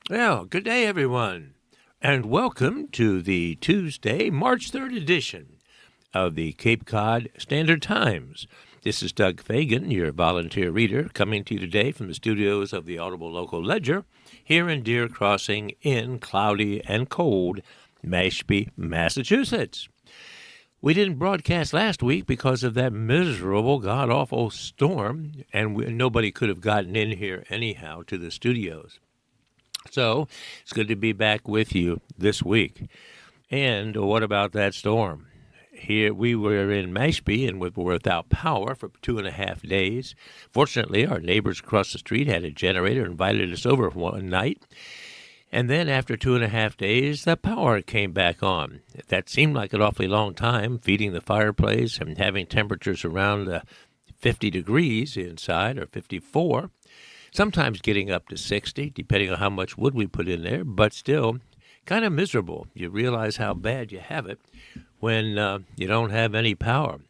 Well, good day, everyone, and welcome to the Tuesday, March 3rd edition of the Cape Cod Standard Times. This is Doug Fagan, your volunteer reader, coming to you today from the studios of the Audible Local Ledger here in Deer Crossing in cloudy and cold Mashpee, Massachusetts. We didn't broadcast last week because of that miserable, god-awful storm, and nobody could have gotten in here anyhow to the studios. So it's good to be back with you this week. And what about that storm? Here we were in Mashpee and we were without power for 2.5 days. Fortunately, our neighbors across the street had a generator and invited us over for one night. And then after 2.5 days, the power came back on. That seemed like an awfully long time, feeding the fireplace and having temperatures around 50 degrees inside, or 54. Sometimes getting up to 60, depending on how much wood we put in there, but still kind of miserable. You realize how bad you have it when you don't have any power.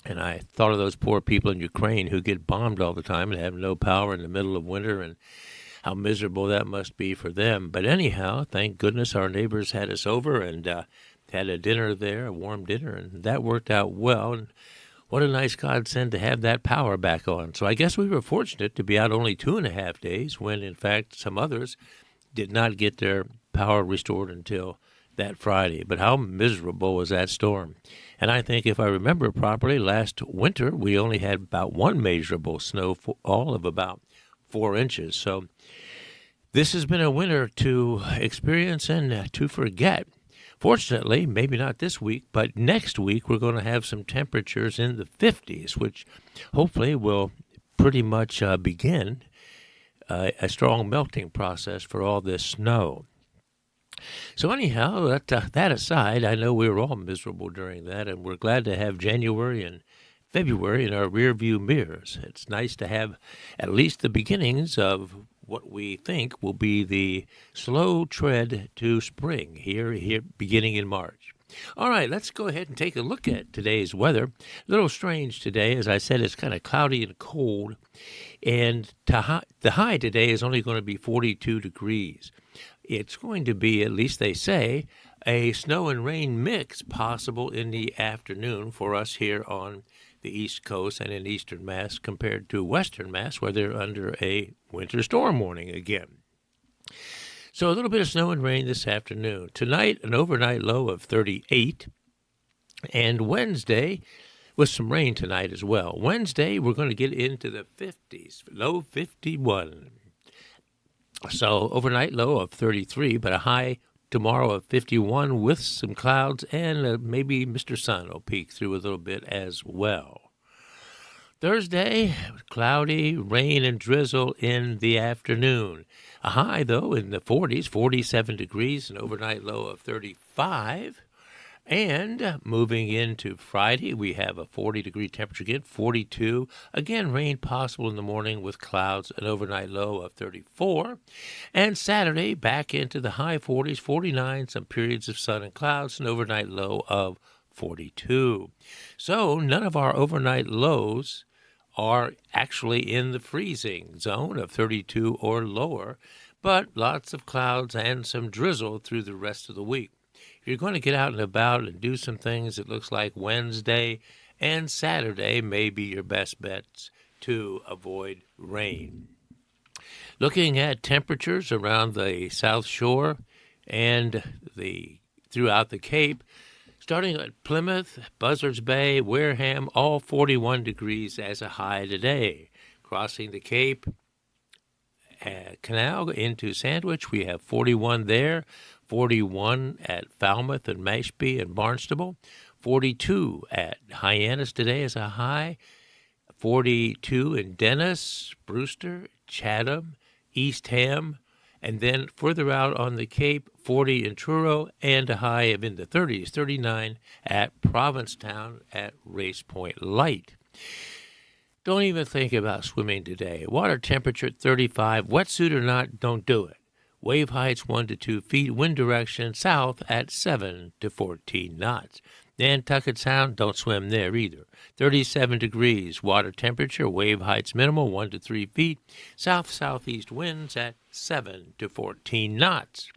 And I thought of those poor people in Ukraine who get bombed all the time and have no power in the middle of winter, and how miserable that must be for them. But anyhow, thank goodness our neighbors had us over and had a dinner there, a warm dinner, and that worked out well. And what a nice godsend to have that power back on. So I guess we were fortunate to be out only 2.5 days when, in fact, some others did not get their power restored until that Friday. But how miserable was that storm? And I think if I remember properly, last winter we only had about one measurable snowfall of about 4 inches. So this has been a winter to experience and to forget. Fortunately, maybe not this week, but next week we're going to have some temperatures in the 50s, which hopefully will pretty much begin a strong melting process for all this snow. So anyhow, that aside, I know we were all miserable during that, and we're glad to have January and February in our rearview mirrors. It's nice to have at least the beginnings of what we think will be the slow tread to spring here beginning in March. All right, let's go ahead and take a look at today's weather. A little strange today. As I said, it's kind of cloudy and cold, and the high today is only going to be 42 degrees. It's going to be, at least they say, a snow and rain mix possible in the afternoon for us here on the East Coast and in Eastern Mass compared to Western Mass, where they're under a winter storm warning again. So a little bit of snow and rain this afternoon. Tonight, an overnight low of 38. And Wednesday, with some rain tonight as well. Wednesday, we're going to get into the 50s, low 51. So overnight low of 33, but a high tomorrow of 51 with some clouds, and maybe Mr. Sun will peek through a little bit as well. Thursday, cloudy, rain and drizzle in the afternoon. A high, though, in the 40s, 47 degrees, an overnight low of 35. And moving into Friday, we have a 40-degree temperature again, 42. Again, rain possible in the morning with clouds, an overnight low of 34. And Saturday, back into the high 40s, 49, some periods of sun and clouds, an overnight low of 42. So none of our overnight lows are actually in the freezing zone of 32 or lower, but lots of clouds and some drizzle through the rest of the week. If you're going to get out and about and do some things, it looks like Wednesday and Saturday may be your best bets to avoid rain. Looking at temperatures around the South Shore and throughout the Cape, starting at Plymouth, Buzzards Bay, Wareham, all 41 degrees as a high today. Crossing the Cape Canal into Sandwich, we have 41 there. 41 at Falmouth and Mashpee and Barnstable, 42 at Hyannis today as a high, 42 in Dennis, Brewster, Chatham, Eastham, and then further out on the Cape, 40 in Truro, and a high of in the 30s, 39 at Provincetown at Race Point Light. Don't even think about swimming today. Water temperature at 35, wetsuit or not, don't do it. Wave heights 1 to 2 feet, wind direction south at 7 to 14 knots. Nantucket Sound, don't swim there either. 37 degrees, water temperature, wave heights minimal 1 to 3 feet, south-southeast winds at 7 to 14 knots.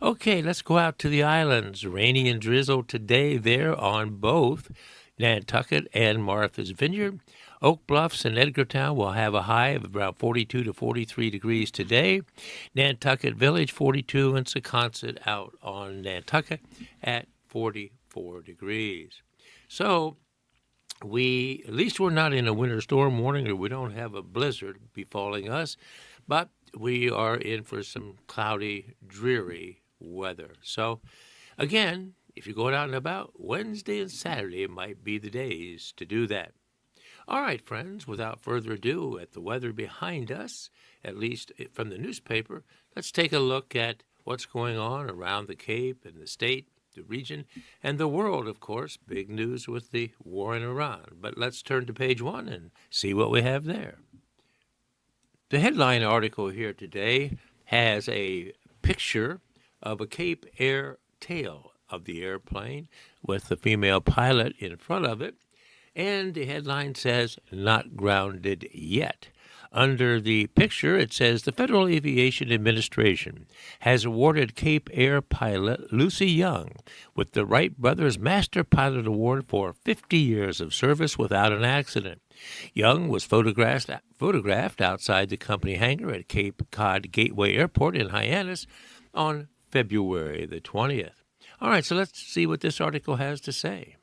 Okay, let's go out to the islands. Rainy and drizzle today there on both Nantucket and Martha's Vineyard. Oak Bluffs and Edgartown will have a high of around 42 to 43 degrees today. Nantucket Village 42 and Secaucet out on Nantucket at 44 degrees. So at least we're not in a winter storm warning, or we don't have a blizzard befalling us, but we are in for some cloudy, dreary weather. So again, if you're going out and about, Wednesday and Saturday might be the days to do that. All right, friends, without further ado, at the weather behind us, at least from the newspaper, let's take a look at what's going on around the Cape and the state, the region, and the world, of course. Big news with the war in Iran. But let's turn to page 1 and see what we have there. The headline article here today has a picture of a Cape Air tail of the airplane with the female pilot in front of it. And the headline says, "Not grounded yet." Under the picture, it says, the Federal Aviation Administration has awarded Cape Air pilot Lucy Young with the Wright Brothers Master Pilot Award for 50 years of service without an accident. Young was photographed outside the company hangar at Cape Cod Gateway Airport in Hyannis on February the 20th. All right, so let's see what this article has to say.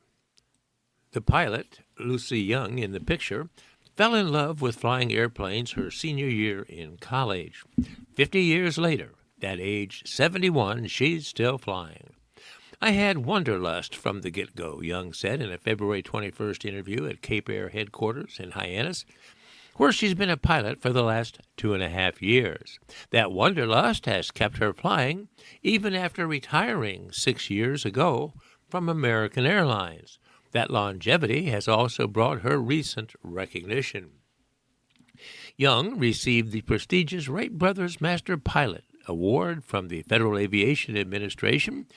The pilot, Lucy Young, in the picture, fell in love with flying airplanes her senior year in college. 50 years later, at age 71, she's still flying. "I had wanderlust from the get-go," Young said in a February 21st interview at Cape Air headquarters in Hyannis, where she's been a pilot for the last 2.5 years. That wanderlust has kept her flying even after retiring 6 years ago from American Airlines. That longevity has also brought her recent recognition. Young received the prestigious Wright Brothers Master Pilot Award from the Federal Aviation Administration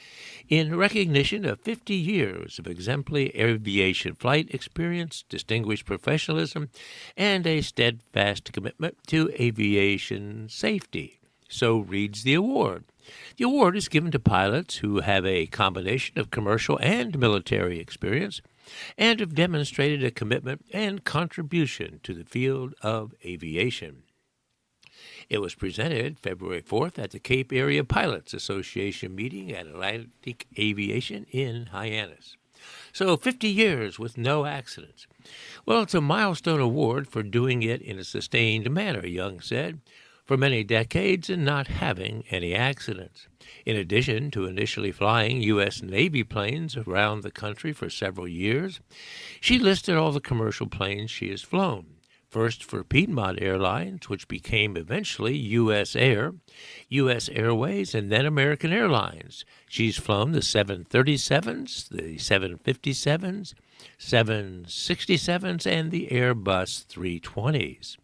in recognition of 50 years of exemplary aviation flight experience, distinguished professionalism, and a steadfast commitment to aviation safety. So reads the award. The award is given to pilots who have a combination of commercial and military experience and have demonstrated a commitment and contribution to the field of aviation. It was presented February 4th at the Cape Area Pilots Association meeting at Atlantic Aviation in Hyannis. So 50 years with no accidents. Well, it's a milestone award for doing it in a sustained manner, Young said, for many decades and not having any accidents. In addition to initially flying U.S. Navy planes around the country for several years, she listed all the commercial planes she has flown. First for Piedmont Airlines, which became eventually U.S. Air, U.S. Airways, and then American Airlines. She's flown the 737s, the 757s, 767s, and the Airbus 320s.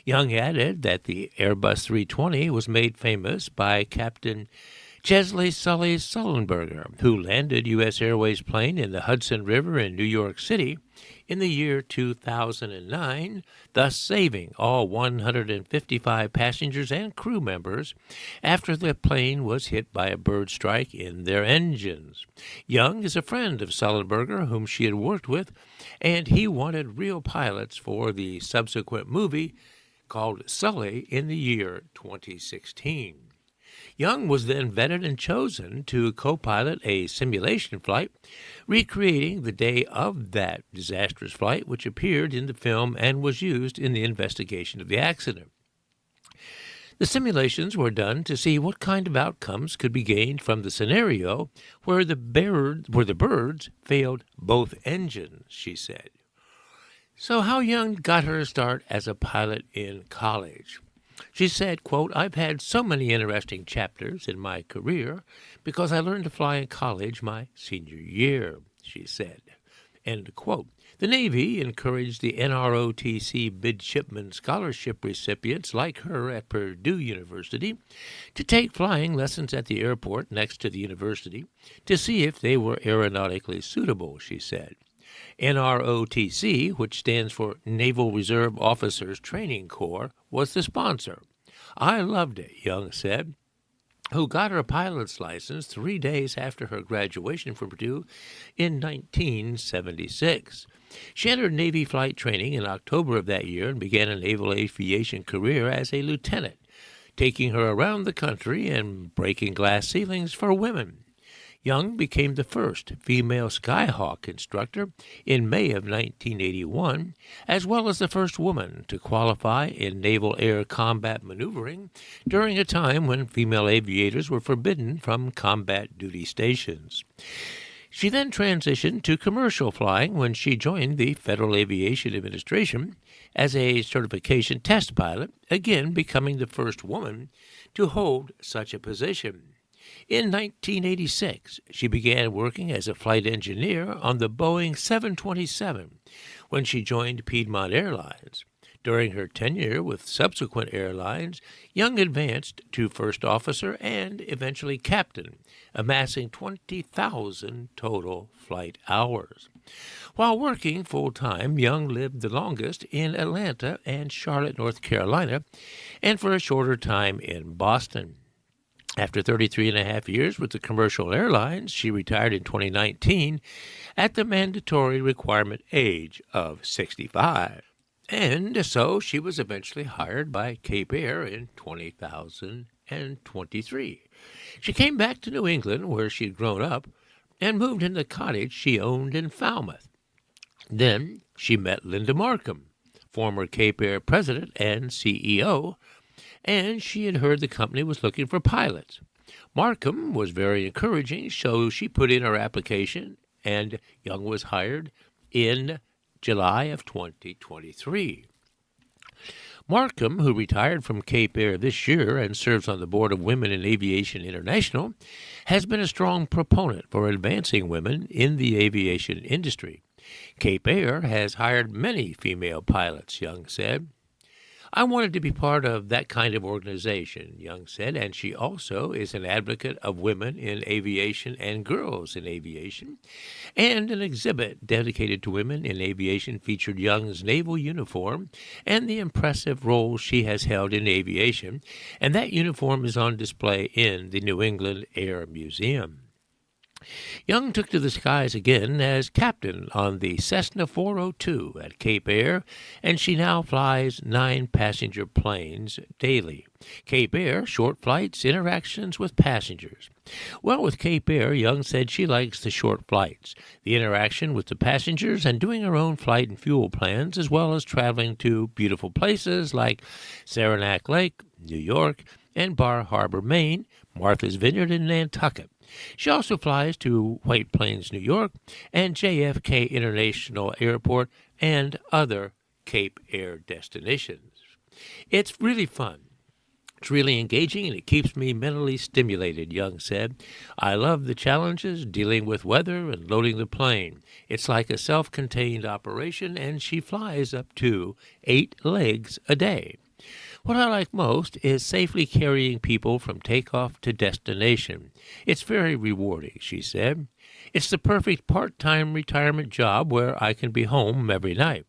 Young added that the Airbus 320 was made famous by Captain Chesley Sully Sullenberger, who landed U.S. Airways plane in the Hudson River in New York City in the year 2009, thus saving all 155 passengers and crew members after the plane was hit by a bird strike in their engines. Young is a friend of Sullenberger, whom she had worked with, and he wanted real pilots for the subsequent movie called Sully in the year 2016. Young was then vetted and chosen to co-pilot a simulation flight, recreating the day of that disastrous flight, which appeared in the film and was used in the investigation of the accident. The simulations were done to see what kind of outcomes could be gained from the scenario where the birds failed both engines, she said. So how Young got her start as a pilot in college? She said, quote, "I've had so many interesting chapters in my career because I learned to fly in college my senior year," she said. End quote. The Navy encouraged the NROTC midshipman scholarship recipients like her at Purdue University to take flying lessons at the airport next to the university to see if they were aeronautically suitable, she said. NROTC, which stands for Naval Reserve Officers Training Corps, was the sponsor. I loved it, Young said, who got her pilot's license 3 days after her graduation from Purdue in 1976. She entered Navy flight training in October of that year and began a naval aviation career as a lieutenant, taking her around the country and breaking glass ceilings for women. Young became the first female Skyhawk instructor in May of 1981, as well as the first woman to qualify in naval air combat maneuvering during a time when female aviators were forbidden from combat duty stations. She then transitioned to commercial flying when she joined the Federal Aviation Administration as a certification test pilot, again becoming the first woman to hold such a position. In 1986, she began working as a flight engineer on the Boeing 727 when she joined Piedmont Airlines. During her tenure with subsequent airlines, Young advanced to first officer and eventually captain, amassing 20,000 total flight hours. While working full-time, Young lived the longest in Atlanta and Charlotte, North Carolina, and for a shorter time in Boston. After 33 and a half years with the commercial airlines, she retired in 2019 at the mandatory requirement age of 65. And so she was eventually hired by Cape Air in 2023. She came back to New England, where she'd grown up, and moved into the cottage she owned in Falmouth. Then she met Linda Markham, former Cape Air president and CEO, and she had heard the company was looking for pilots. Markham was very encouraging, so she put in her application, and Young was hired in July of 2023. Markham, who retired from Cape Air this year and serves on the board of Women in Aviation International, has been a strong proponent for advancing women in the aviation industry. Cape Air has hired many female pilots, Young said. I wanted to be part of that kind of organization, Young said, and she also is an advocate of women in aviation and girls in aviation. And an exhibit dedicated to women in aviation featured Young's naval uniform and the impressive role she has held in aviation, and that uniform is on display in the New England Air Museum. Young took to the skies again as captain on the Cessna 402 at Cape Air, and she now flies 9 passenger planes daily. Cape Air, short flights, interactions with passengers. Well, with Cape Air, Young said she likes the short flights, the interaction with the passengers, and doing her own flight and fuel plans, as well as traveling to beautiful places like Saranac Lake, New York, and Bar Harbor, Maine, Martha's Vineyard, and Nantucket. She also flies to White Plains, New York, and JFK International Airport, and other Cape Air destinations. It's really fun. It's really engaging, and it keeps me mentally stimulated, Young said. I love the challenges, dealing with weather and loading the plane. It's like a self-contained operation, and she flies up to 8 legs a day. What I like most is safely carrying people from takeoff to destination. It's very rewarding, she said. It's the perfect part-time retirement job where I can be home every night.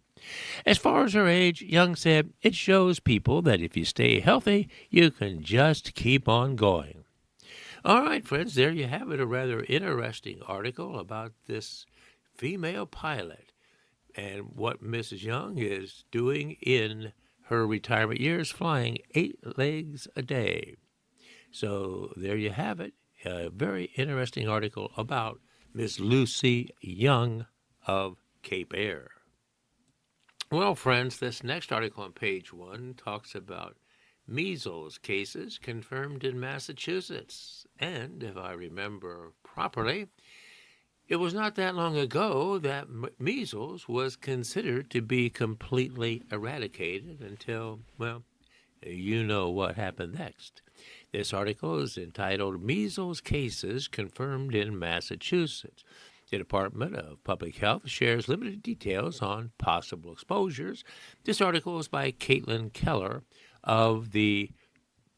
As far as her age, Young said, it shows people that if you stay healthy, you can just keep on going. All right, friends, there you have it, a rather interesting article about this female pilot and what Mrs. Young is doing in her retirement years, flying 8 legs a day. So there you have it, a very interesting article about Miss Lucy Young of Cape Air. Well, friends, this next article on page 1 talks about measles cases confirmed in Massachusetts. And if I remember properly, it was not that long ago that measles was considered to be completely eradicated until, well, you know what happened next. This article is entitled Measles Cases Confirmed in Massachusetts. The Department of Public Health shares limited details on possible exposures. This article is by Caitlin Keller of the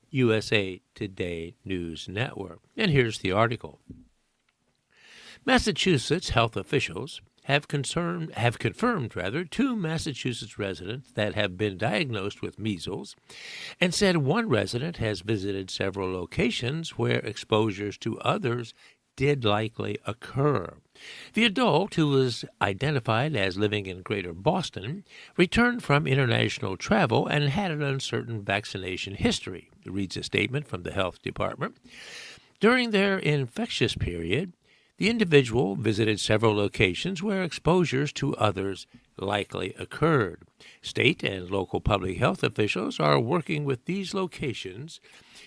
USA Today News Network. And here's the article. Massachusetts health officials have confirmed 2 Massachusetts residents that have been diagnosed with measles, and said one resident has visited several locations where exposures to others did likely occur. The adult, who was identified as living in Greater Boston, returned from international travel and had an uncertain vaccination history, reads a statement from the health department. During their infectious period, the individual visited several locations where exposures to others likely occurred. State and local public health officials are working with these locations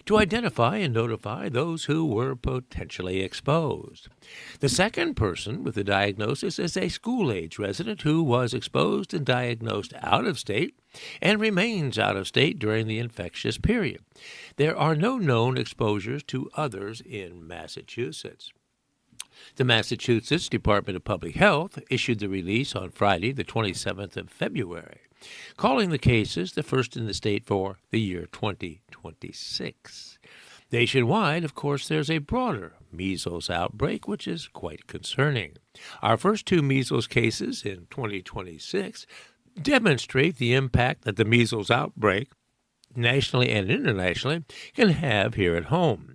to identify and notify those who were potentially exposed. The second person with the diagnosis is a school-age resident who was exposed and diagnosed out of state and remains out of state during the infectious period. There are no known exposures to others in Massachusetts. The Massachusetts Department of Public Health issued the release on Friday, the 27th of February, calling the cases the first in the state for the year 2026. Nationwide, of course, there's a broader measles outbreak, which is quite concerning. Our first 2 measles cases in 2026 demonstrate the impact that the measles outbreak, nationally and internationally, can have here at home.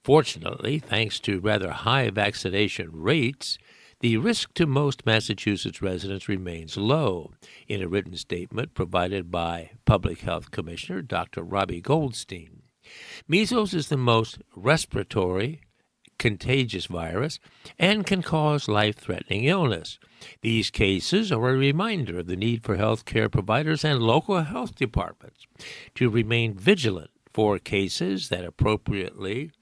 Fortunately, thanks to rather high vaccination rates, the risk to most Massachusetts residents remains low. In a written statement provided by Public Health Commissioner Dr. Robbie Goldstein, measles is the most respiratory contagious virus and can cause life-threatening illness. These cases are a reminder of the need for health care providers and local health departments to remain vigilant for cases that appropriately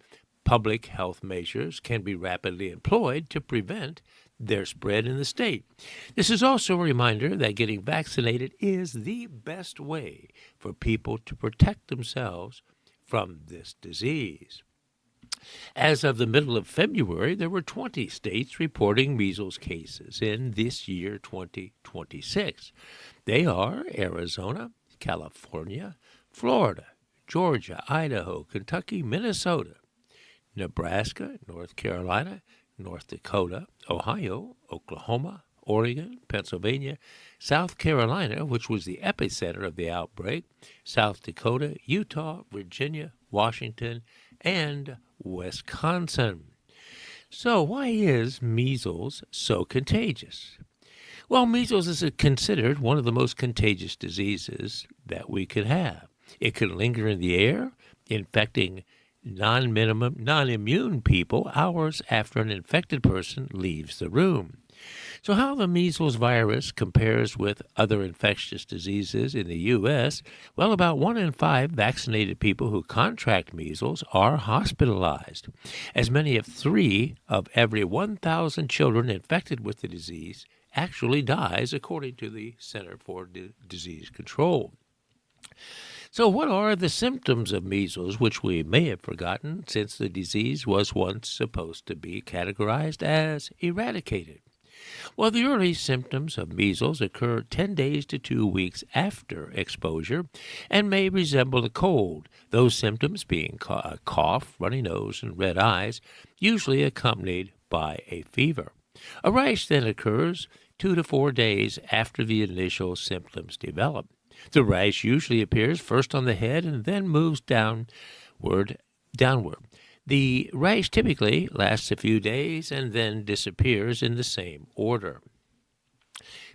public health measures can be rapidly employed to prevent their spread in the state. This is also a reminder that getting vaccinated is the best way for people to protect themselves from this disease. As of the middle of February, there were 20 states reporting measles cases in this year, 2026. They are Arizona, California, Florida, Georgia, Idaho, Kentucky, Minnesota, Nebraska, North Carolina, North Dakota, Ohio, Oklahoma, Oregon, Pennsylvania, South Carolina, which was the epicenter of the outbreak, South Dakota, Utah, Virginia, Washington, and Wisconsin. So why is measles so contagious? Well, measles is considered one of the most contagious diseases that we could have. It can linger in the air, infecting non-immune people hours after an infected person leaves the room. So how the measles virus compares with other infectious diseases in the U.S., well, about 1 in 5 vaccinated people who contract measles are hospitalized. As many as 3 of every 1,000 children infected with the disease actually dies, according to the Center for Disease Control. So what are the symptoms of measles, which we may have forgotten since the disease was once supposed to be categorized as eradicated? Well, the early symptoms of measles occur 10 days to 2 weeks after exposure and may resemble a cold, those symptoms being a cough, runny nose, and red eyes, usually accompanied by a fever. A rash then occurs 2 to 4 days after the initial symptoms develop. The rash usually appears first on the head and then moves downward. The rash typically lasts a few days and then disappears in the same order.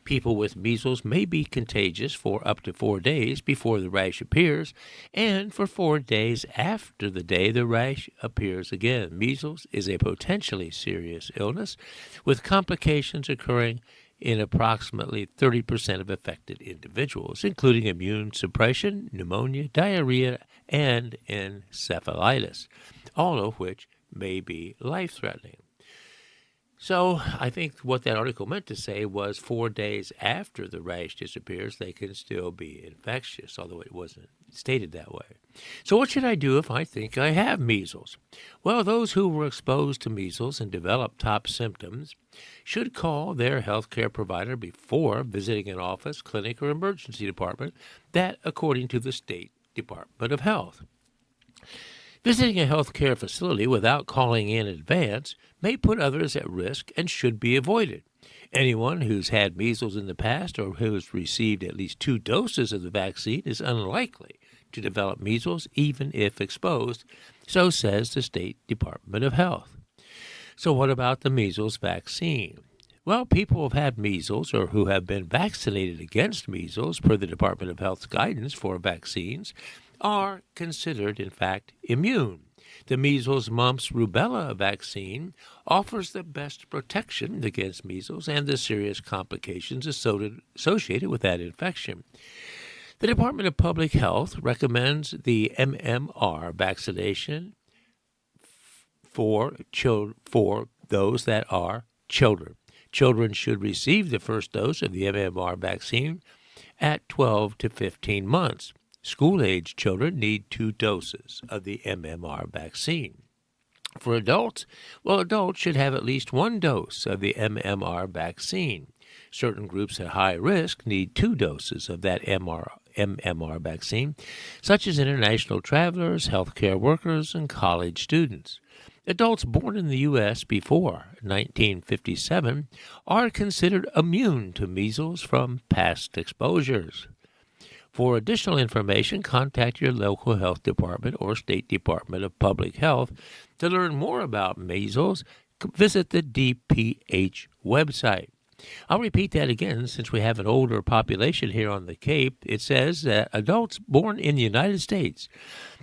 People with measles may be contagious for up to 4 days before the rash appears, and for 4 days after the day the rash appears again. Measles is a potentially serious illness, with complications occurring in approximately 30% of affected individuals, including immune suppression, pneumonia, diarrhea, and encephalitis, all of which may be life-threatening. So I think what that article meant to say was 4 days after the rash disappears, they can still be infectious, although it wasn't stated that way. So what should I do if I think I have measles? Well, those who were exposed to measles and developed top symptoms should call their healthcare provider before visiting an office, clinic, or emergency department, that according to the State Department of Health. Visiting a healthcare facility without calling in advance may put others at risk and should be avoided. Anyone who's had measles in the past or who has received at least 2 doses of the vaccine is unlikely to develop measles even if exposed, so says the State Department of Health. So what about the measles vaccine? Well, people who have had measles or who have been vaccinated against measles, per the Department of Health's guidance for vaccines, are considered, in fact, immune. The measles, mumps, rubella vaccine offers the best protection against measles and the serious complications associated with that infection. The Department of Public Health recommends the MMR vaccination for those that are children. Children should receive the first dose of the MMR vaccine at 12 to 15 months. School-age children need 2 doses of the MMR vaccine. For adults, well, adults should have at least 1 dose of the MMR vaccine. Certain groups at high risk need 2 doses of that MMR vaccine, such as international travelers, healthcare workers, and college students. Adults born in the U.S. before 1957 are considered immune to measles from past exposures. For additional information, contact your local health department or State Department of Public Health. To learn more about measles, visit the DPH website. I'll repeat that again since we have an older population here on the Cape. It says that adults born in the United States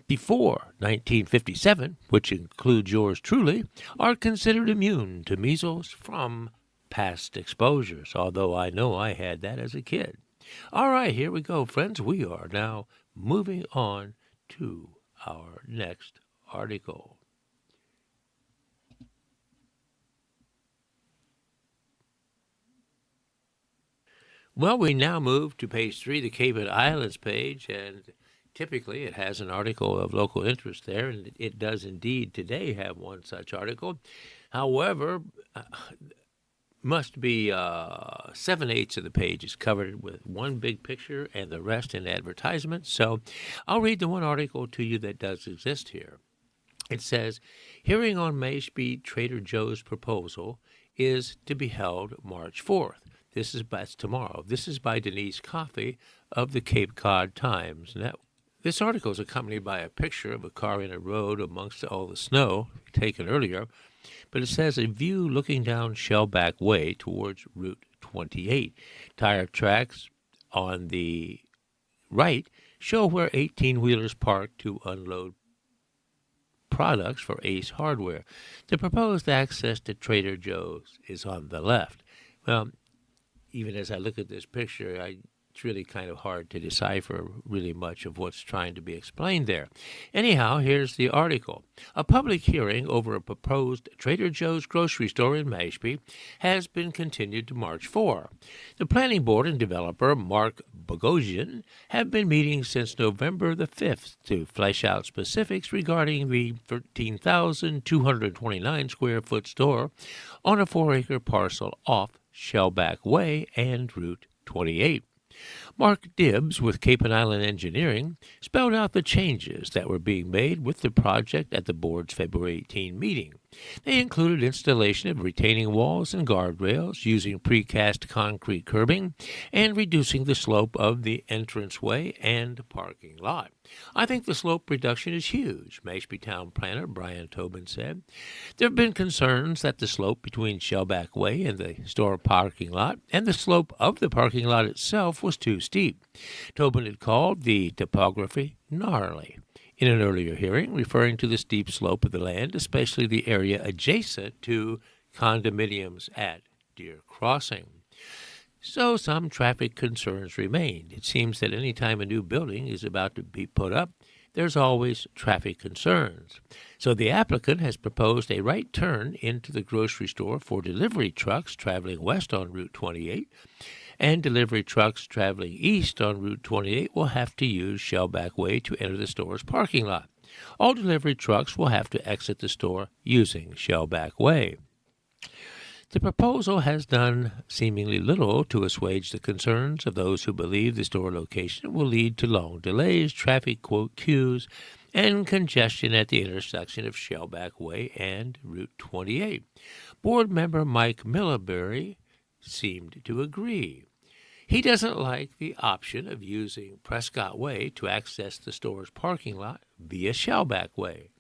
before 1957, which includes yours truly, are considered immune to measles from past exposures, although I know I had that as a kid. All right, here we go, friends. We are now moving on to our next article. Well, we now move to page 3, the Cayman Islands page, and typically it has an article of local interest there, and it does indeed today have one such article. However, must be 7/8 of the page is covered with one big picture and the rest in advertisements. So I'll read the one article to you that does exist here. It says, hearing on Mashpee Trader Joe's proposal is to be held March 4th. That's tomorrow. This is by Denise Coffey of the Cape Cod Times. Now, this article is accompanied by a picture of a car in a road amongst all the snow taken earlier, but it says a view looking down Shellback Way towards Route 28. Tire tracks on the right show where 18-wheelers park to unload products for Ace Hardware. The proposed access to Trader Joe's is on the left. Well, even as I look at this picture, it's really kind of hard to decipher really much of what's trying to be explained there. Anyhow, here's the article. A public hearing over a proposed Trader Joe's grocery store in Mashpee has been continued to March 4. The planning board and developer, Mark Bogosian, have been meeting since November the 5th to flesh out specifics regarding the 13,229 square foot store on a 4-acre parcel off Shellback Way and Route 28. Mark Dibbs with Cape and Island Engineering spelled out the changes that were being made with the project at the board's February 18 meeting. They included installation of retaining walls and guardrails using precast concrete curbing and reducing the slope of the entranceway and parking lot. I think the slope reduction is huge, Mashpee Town Planner Brian Tobin said. There have been concerns that the slope between Shellback Way and the store parking lot and the slope of the parking lot itself was too steep. Tobin had called the topography gnarly in an earlier hearing, referring to the steep slope of the land, especially the area adjacent to condominiums at Deer Crossing. So some traffic concerns remained. It seems that any time a new building is about to be put up, there's always traffic concerns. So the applicant has proposed a right turn into the grocery store for delivery trucks traveling west on Route 28, and delivery trucks traveling east on Route 28 will have to use Shellback Way to enter the store's parking lot. All delivery trucks will have to exit the store using Shellback Way. The proposal has done seemingly little to assuage the concerns of those who believe the store location will lead to long delays, traffic queues, and congestion at the intersection of Shellback Way and Route 28. Board member Mike Millaberry seemed to agree. He doesn't like the option of using Prescott Way to access the store's parking lot via Shellback Way.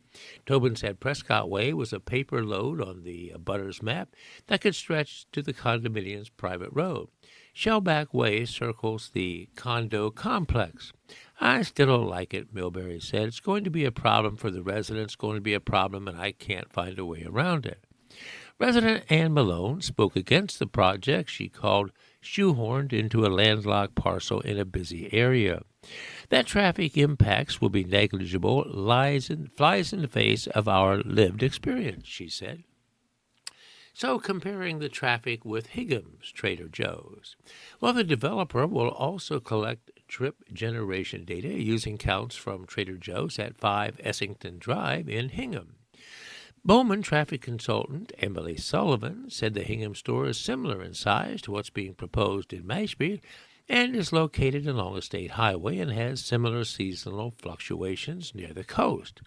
Tobin said Prescott Way was a paper load on the Butters map that could stretch to the condominium's private road. Shellback Way circles the condo complex. I still don't like it, Milbury said. It's going to be a problem for the residents, going to be a problem, and I can't find a way around it. Resident Ann Malone spoke against the project she called shoehorned into a landlocked parcel in a busy area. That traffic impacts will be negligible flies in the face of our lived experience, she said. So comparing the traffic with Higgum's Trader Joe's. Well, the developer will also collect trip generation data using counts from Trader Joe's at 5 Essington Drive in Hingham. Bowman traffic consultant Emily Sullivan said the Hingham store is similar in size to what's being proposed in Mashpee and is located along a state highway and has similar seasonal fluctuations near the coast.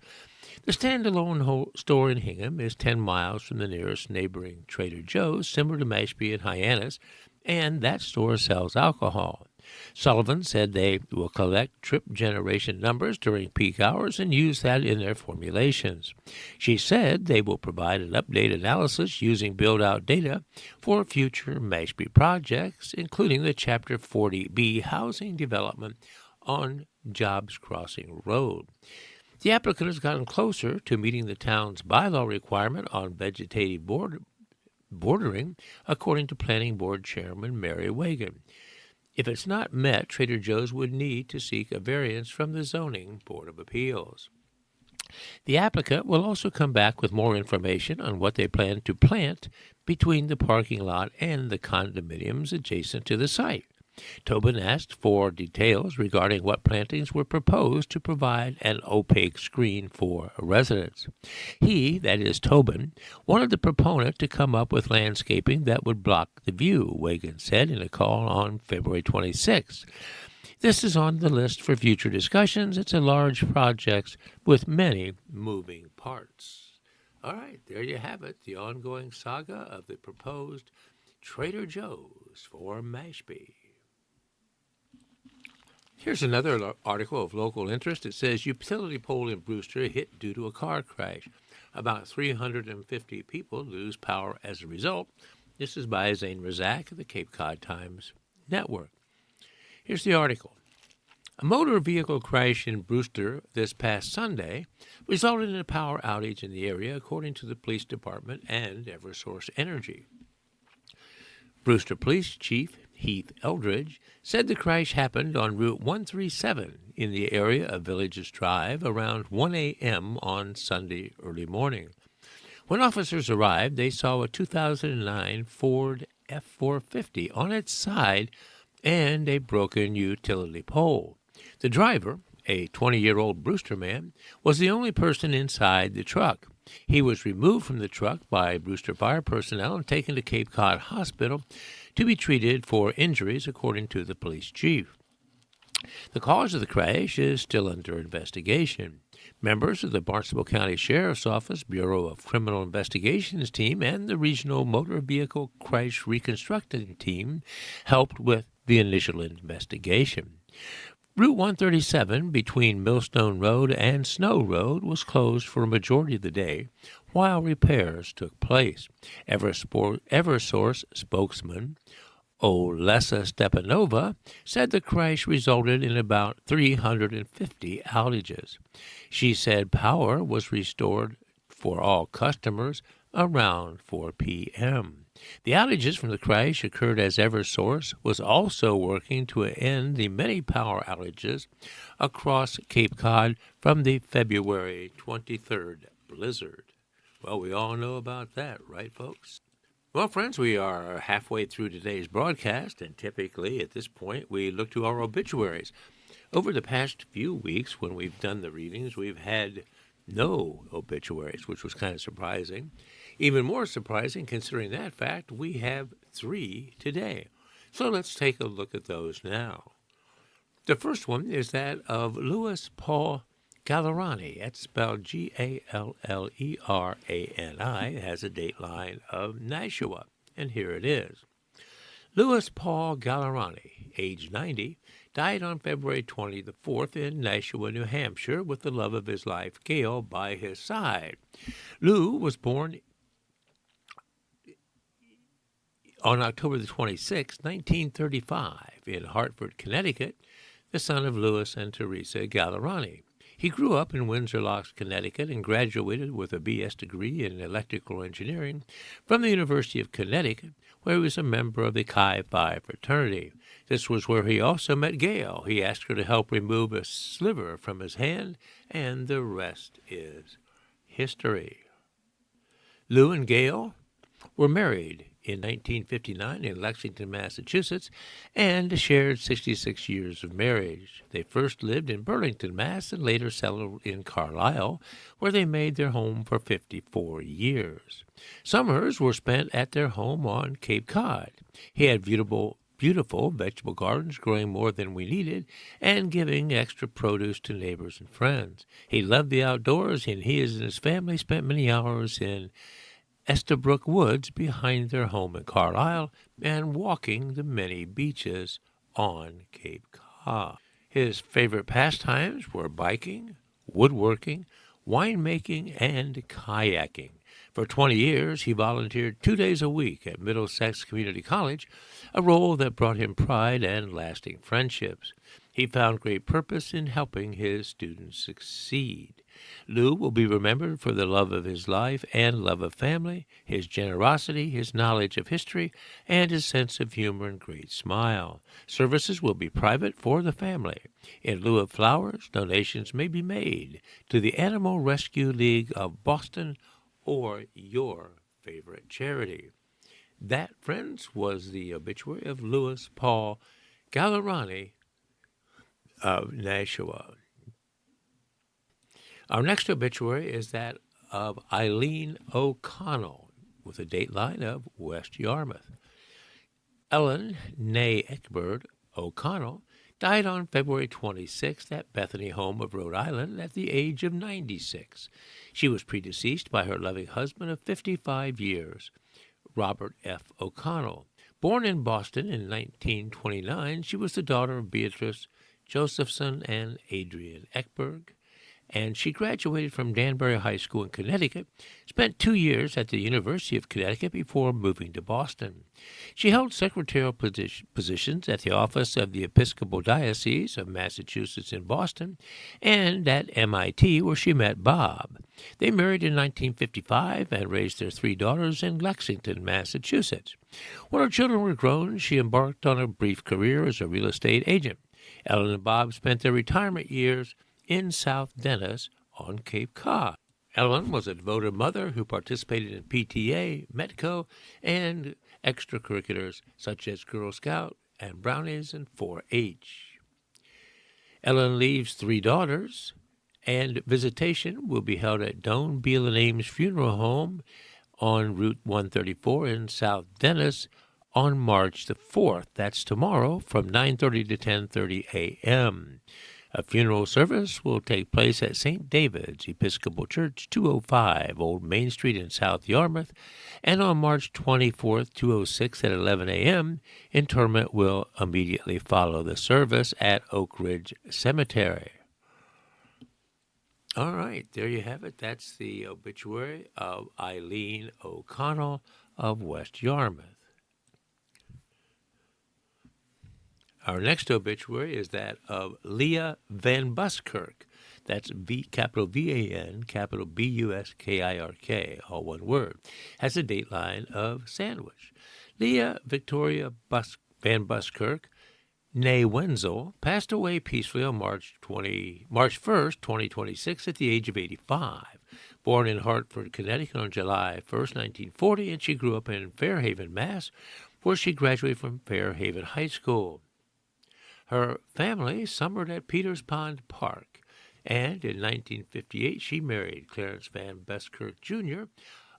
The standalone store in Hingham is 10 miles from the nearest neighboring Trader Joe's, similar to Mashpee and Hyannis, and that store sells alcohol. Sullivan said they will collect trip generation numbers during peak hours and use that in their formulations. She said they will provide an updated analysis using build-out data for future Mashpee projects, including the Chapter 40B housing development on Jobs Crossing Road. The applicant has gotten closer to meeting the town's bylaw requirement on vegetative bordering, according to Planning Board Chairman Mary Wagon. If it's not met, Trader Joe's would need to seek a variance from the Zoning Board of Appeals. The applicant will also come back with more information on what they plan to plant between the parking lot and the condominiums adjacent to the site. Tobin asked for details regarding what plantings were proposed to provide an opaque screen for residents. He, that is Tobin, wanted the proponent to come up with landscaping that would block the view, Wagon said in a call on February 26. This is on the list for future discussions. It's a large project with many moving parts. All right, there you have it, the ongoing saga of the proposed Trader Joe's for Mashpee. Here's another article of local interest. It says utility pole in Brewster hit due to a car crash. About 350 people lose power as a result. This is by Zane Razak of the Cape Cod Times Network. Here's the article. A motor vehicle crash in Brewster this past Sunday resulted in a power outage in the area, according to the police department and Eversource Energy. Brewster Police Chief Heath Eldridge said the crash happened on Route 137 in the area of Villages Drive around 1 a.m. on Sunday early morning. When officers arrived, they saw a 2009 Ford F-450 on its side and a broken utility pole. The driver, a 20-year-old Brewster man, was the only person inside the truck. He was removed from the truck by Brewster fire personnel and taken to Cape Cod Hospital to be treated for injuries, according to the police chief. The cause of the crash is still under investigation. Members of the Barnstable County Sheriff's Office Bureau of Criminal Investigations team and the Regional Motor Vehicle Crash Reconstructing team helped with the initial investigation. Route 137 between Millstone Road and Snow Road was closed for a majority of the day while repairs took place. Eversource spokesman Olesa Stepanova said the crash resulted in about 350 outages. She said power was restored for all customers around 4 p.m. The outages from the crash occurred as Eversource was also working to end the many power outages across Cape Cod from the February 23rd blizzard. Well, we all know about that, right, folks? Well, friends, we are halfway through today's broadcast, and typically at this point we look to our obituaries. Over the past few weeks, when we've done the readings, we've had no obituaries, which was kind of surprising. Even more surprising, considering that fact, we have 3 today. So let's take a look at those now. The first one is that of Louis Paul Gallerani. That's spelled Gallerani. It has a dateline of Nashua, and here it is. Louis Paul Gallerani, age 90, died on February 24th in Nashua, New Hampshire, with the love of his life, Gail, by his side. Lou was born on October the 26th, 1935, in Hartford, Connecticut, the son of Louis and Teresa Gallerani. He grew up in Windsor Locks, Connecticut, and graduated with a B.S. degree in electrical engineering from the University of Connecticut, where he was a member of the Chi Phi fraternity. This was where he also met Gail. He asked her to help remove a sliver from his hand, and the rest is history. Lou and Gail were married in 1959 in Lexington, Massachusetts, and shared 66 years of marriage. They first lived in Burlington, Mass., and later settled in Carlisle, where they made their home for 54 years. Summers were spent at their home on Cape Cod. He had beautiful vegetable gardens growing more than we needed and giving extra produce to neighbors and friends. He loved the outdoors, and he and his family spent many hours in Estabrook Woods behind their home in Carlisle and walking the many beaches on Cape Cod. His favorite pastimes were biking, woodworking, winemaking, and kayaking. For 20 years, he volunteered 2 days a week at Middlesex Community College, a role that brought him pride and lasting friendships. He found great purpose in helping his students succeed. Lou will be remembered for the love of his life and love of family, his generosity, his knowledge of history, and his sense of humor and great smile. Services will be private for the family. In lieu of flowers, donations may be made to the Animal Rescue League of Boston or your favorite charity. That, friends, was the obituary of Louis Paul Gallerani of Nashua. Our next obituary is that of Eileen O'Connell, with a dateline of West Yarmouth. Ellen Nay Eckberg O'Connell died on February 26th at Bethany Home of Rhode Island at the age of 96. She was predeceased by her loving husband of 55 years, Robert F. O'Connell. Born in Boston in 1929, she was the daughter of Beatrice Josephson and Adrian Eckberg, and she graduated from Danbury High School in Connecticut, spent 2 years at the University of Connecticut before moving to Boston. She held secretarial positions at the office of the Episcopal Diocese of Massachusetts in Boston and at MIT, where she met Bob. They married in 1955 and raised their 3 daughters in Lexington, Massachusetts. When her children were grown, she embarked on a brief career as a real estate agent. Ellen and Bob spent their retirement years in South Dennis on Cape Cod. Ellen was a devoted mother who participated in PTA, Metco, and extracurriculars such as Girl Scout and Brownies and 4-H. Ellen leaves 3 daughters, and visitation will be held at Doan, Beal, and Ames Funeral Home on Route 134 in South Dennis on March the 4th. That's tomorrow from 9:30 to 10:30 a.m. A funeral service will take place at St. David's Episcopal Church, 205 Old Main Street in South Yarmouth, and on March 24th, 206 at 11 a.m., interment will immediately follow the service at Oak Ridge Cemetery. All right, there you have it. That's the obituary of Eileen O'Connell of West Yarmouth. Our next obituary is that of Leah Van Buskirk. That's capital V-A-N, capital B-U-S-K-I-R-K, all one word, has a dateline of Sandwich. Leah Victoria Van Buskirk, née Wenzel, passed away peacefully on March 1st, 2026, at the age of 85. Born in Hartford, Connecticut on July 1st, 1940, and she grew up in Fairhaven, Mass., where she graduated from Fairhaven High School. Her family summered at Peters Pond Park, and in 1958 she married Clarence Van Buskirk, Jr.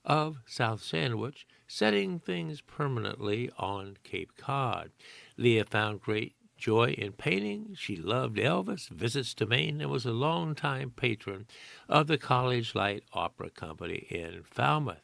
of South Sandwich, setting things permanently on Cape Cod. Leah found great joy in painting. She loved Elvis, visits to Maine, and was a longtime patron of the College Light Opera Company in Falmouth.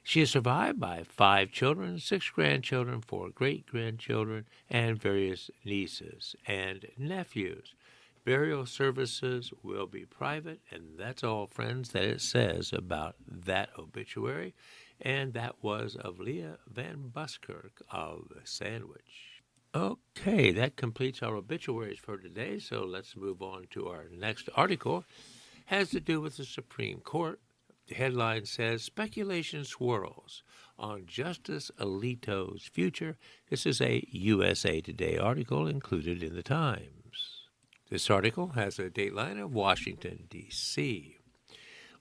She is survived by 5 children, 6 grandchildren, 4 great-grandchildren, and various nieces and nephews. Burial services will be private, and that's all, friends, that it says about that obituary. And that was of Leah Van Buskirk of Sandwich. Okay, that completes our obituaries for today, so let's move on to our next article. It has to do with the Supreme Court. The headline says, "Speculation Swirls on Justice Alito's Future." This is a USA Today article included in the Times. This article has a dateline of Washington, D.C.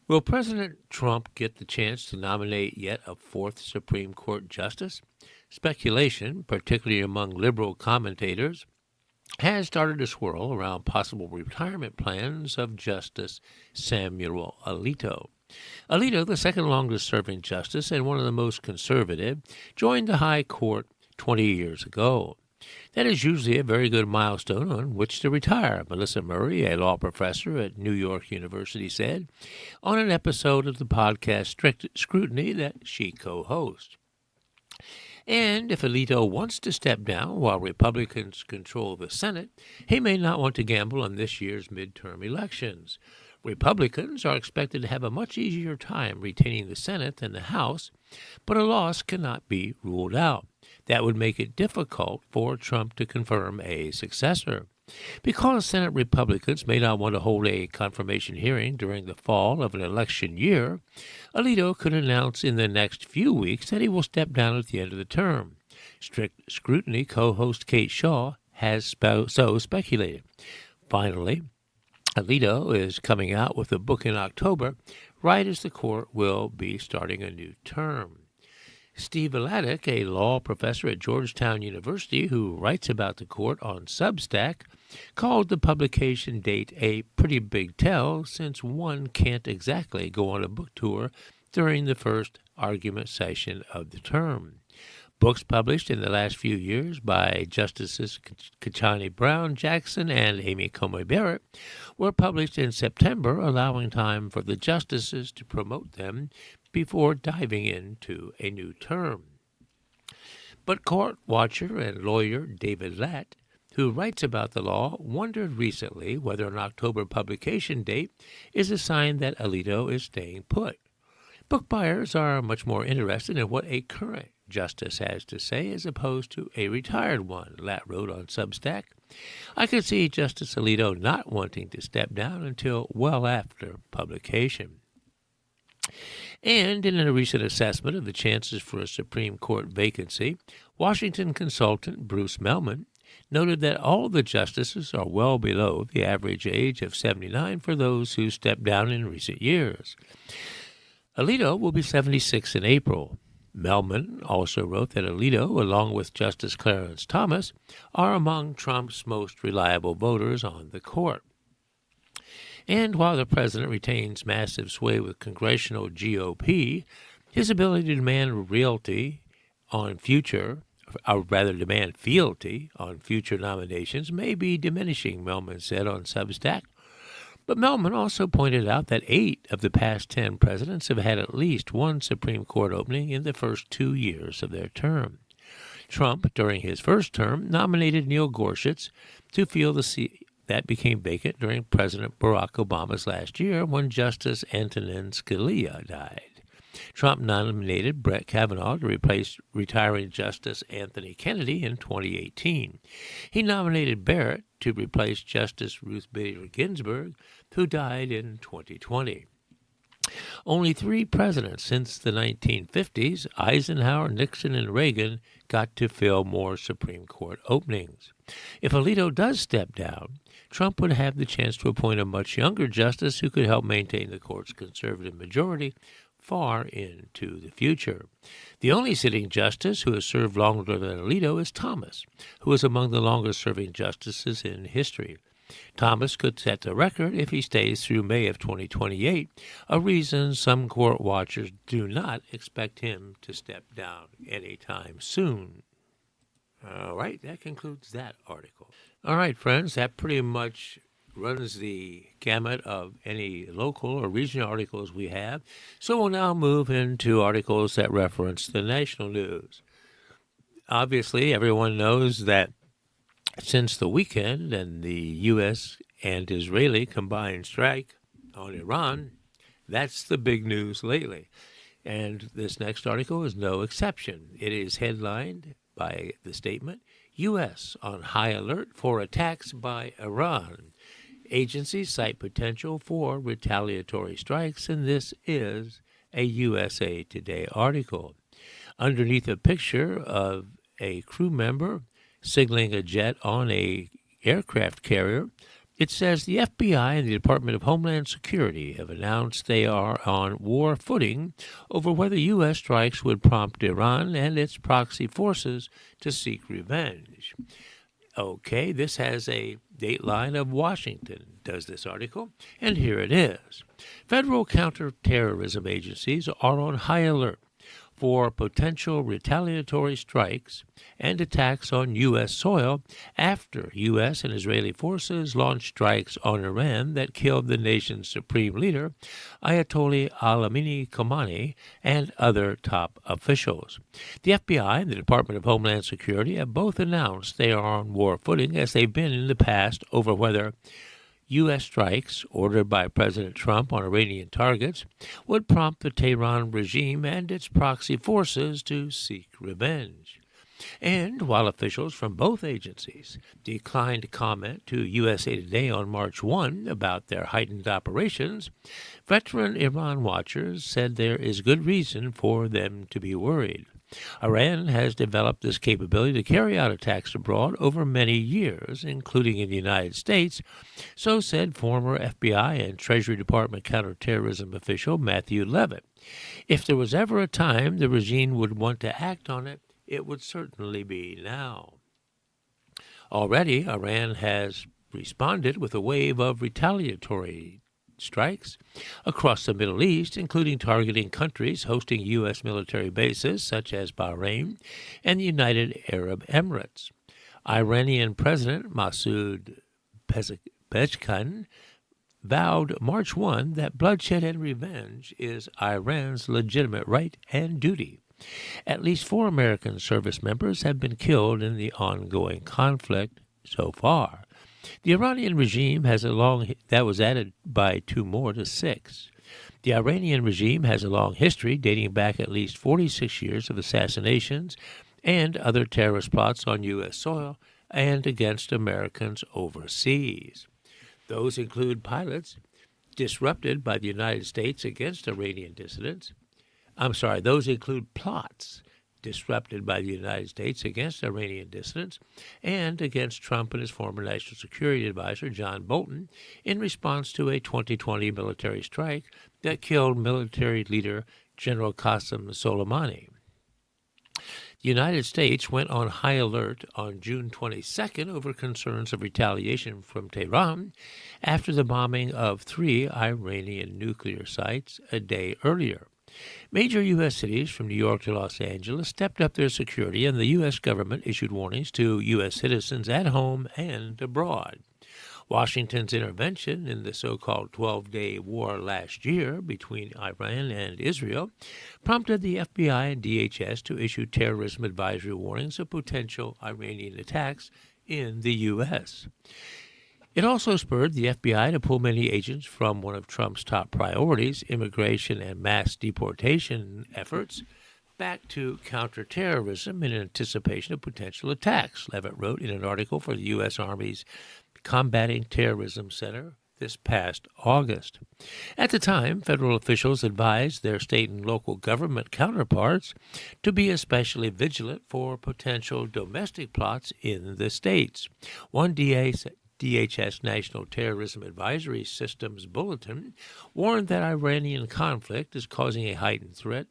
Will President Trump get the chance to nominate yet a 4th Supreme Court justice? Speculation, particularly among liberal commentators, has started to swirl around possible retirement plans of Justice Samuel Alito. Alito, the second longest-serving justice and one of the most conservative, joined the High Court 20 years ago. That is usually a very good milestone on which to retire, Melissa Murray, a law professor at New York University, said on an episode of the podcast Strict Scrutiny that she co-hosts. And if Alito wants to step down while Republicans control the Senate, he may not want to gamble on this year's midterm elections. Republicans are expected to have a much easier time retaining the Senate than the House, but a loss cannot be ruled out. That would make it difficult for Trump to confirm a successor. Because Senate Republicans may not want to hold a confirmation hearing during the fall of an election year, Alito could announce in the next few weeks that he will step down at the end of the term. Strict Scrutiny co-host Kate Shaw has so speculated. Finally, Alito is coming out with a book in October, right as the court will be starting a new term. Steve Vladeck, a law professor at Georgetown University who writes about the court on Substack, called the publication date a pretty big tell since one can't exactly go on a book tour during the first argument session of the term. Books published in the last few years by Justices Ketanji Brown Jackson and Amy Coney Barrett were published in September, allowing time for the justices to promote them before diving into a new term. But court watcher and lawyer David Latt, who writes about the law, wondered recently whether an October publication date is a sign that Alito is staying put. Book buyers are much more interested in what a current justice has to say as opposed to a retired one, Latt wrote on Substack. I could see Justice Alito not wanting to step down until well after publication. And in a recent assessment of the chances for a Supreme Court vacancy, Washington consultant Bruce Mehlman noted that all the justices are well below the average age of 79 for those who stepped down in recent years. Alito will be 76 in April. Mehlman also wrote that Alito, along with Justice Clarence Thomas, are among Trump's most reliable voters on the court. And while the president retains massive sway with congressional GOP, his ability to demand fealty on future nominations may be diminishing, Mehlman said on Substack. But Mehlman also pointed out that 8 of the past 10 presidents have had at least one Supreme Court opening in the first 2 years of their term. Trump, during his first term, nominated Neil Gorsuch to fill the seat that became vacant during President Barack Obama's last year when Justice Antonin Scalia died. Trump nominated Brett Kavanaugh to replace retiring Justice Anthony Kennedy in 2018. He nominated Barrett to replace Justice Ruth Bader Ginsburg, who died in 2020. Only 3 presidents since the 1950s, Eisenhower, Nixon, and Reagan, got to fill more Supreme Court openings. If Alito does step down, Trump would have the chance to appoint a much younger justice who could help maintain the court's conservative majority far into the future. The only sitting justice who has served longer than Alito is Thomas, who is among the longest-serving justices in history. Thomas could set the record if he stays through May of 2028, a reason some court watchers do not expect him to step down anytime soon. All right, that concludes that article. All right, friends, that pretty much runs the gamut of any local or regional articles we have. So we'll now move into articles that reference the national news. Obviously, everyone knows that since the weekend and the U.S. and Israeli combined strike on Iran, that's the big news lately. And this next article is no exception. It is headlined by the statement, U.S. on high alert for attacks by Iran. Agencies cite potential for retaliatory strikes, and this is a USA Today article. Underneath a picture of a crew member signaling a jet on a aircraft carrier, it says the FBI and the Department of Homeland Security have announced they are on war footing over whether U.S. strikes would prompt Iran and its proxy forces to seek revenge. Okay, this has a dateline of Washington, does this article, and here it is. Federal counterterrorism agencies are on high alert for potential retaliatory strikes and attacks on U.S. soil after U.S. and Israeli forces launched strikes on Iran that killed the nation's supreme leader, Ayatollah Ali Khamenei, and other top officials. The FBI and the Department of Homeland Security have both announced they are on war footing, as they've been in the past, over whether U.S. strikes ordered by President Trump on Iranian targets would prompt the Tehran regime and its proxy forces to seek revenge. And while officials from both agencies declined to comment to USA Today on March 1 about their heightened operations, veteran Iran watchers said there is good reason for them to be worried. Iran has developed this capability to carry out attacks abroad over many years, including in the United States, so said former FBI and Treasury Department counterterrorism official Matthew Levitt. If there was ever a time the regime would want to act on it, it would certainly be now. Already, Iran has responded with a wave of retaliatory strikes across the Middle East, including targeting countries hosting U.S. military bases such as Bahrain and the United Arab Emirates. Iranian President Masoud Pezeshkian vowed March 1 that bloodshed and revenge is Iran's legitimate right and duty. At least 4 American service members have been killed in the ongoing conflict so far. The Iranian regime has that was added by 2 more to 6. The Iranian regime has a long history dating back at least 46 years of assassinations and other terrorist plots on U.S. soil and against Americans overseas. Those include pilots disrupted by the United States against Iranian dissidents. Those include plots disrupted by the United States against Iranian dissidents and against Trump and his former National Security Advisor, John Bolton, in response to a 2020 military strike that killed military leader General Qasem Soleimani. The United States went on high alert on June 22nd over concerns of retaliation from Tehran after the bombing of 3 Iranian nuclear sites a day earlier. Major U.S. cities from New York to Los Angeles stepped up their security, and the U.S. government issued warnings to U.S. citizens at home and abroad. Washington's intervention in the so-called 12-day war last year between Iran and Israel prompted the FBI and DHS to issue terrorism advisory warnings of potential Iranian attacks in the U.S. It also spurred the FBI to pull many agents from one of Trump's top priorities, immigration and mass deportation efforts, back to counterterrorism in anticipation of potential attacks, Levitt wrote in an article for the U.S. Army's Combating Terrorism Center this past August. At the time, federal officials advised their state and local government counterparts to be especially vigilant for potential domestic plots in the states. One DHS National Terrorism Advisory Systems Bulletin warned that Iranian conflict is causing a heightened threat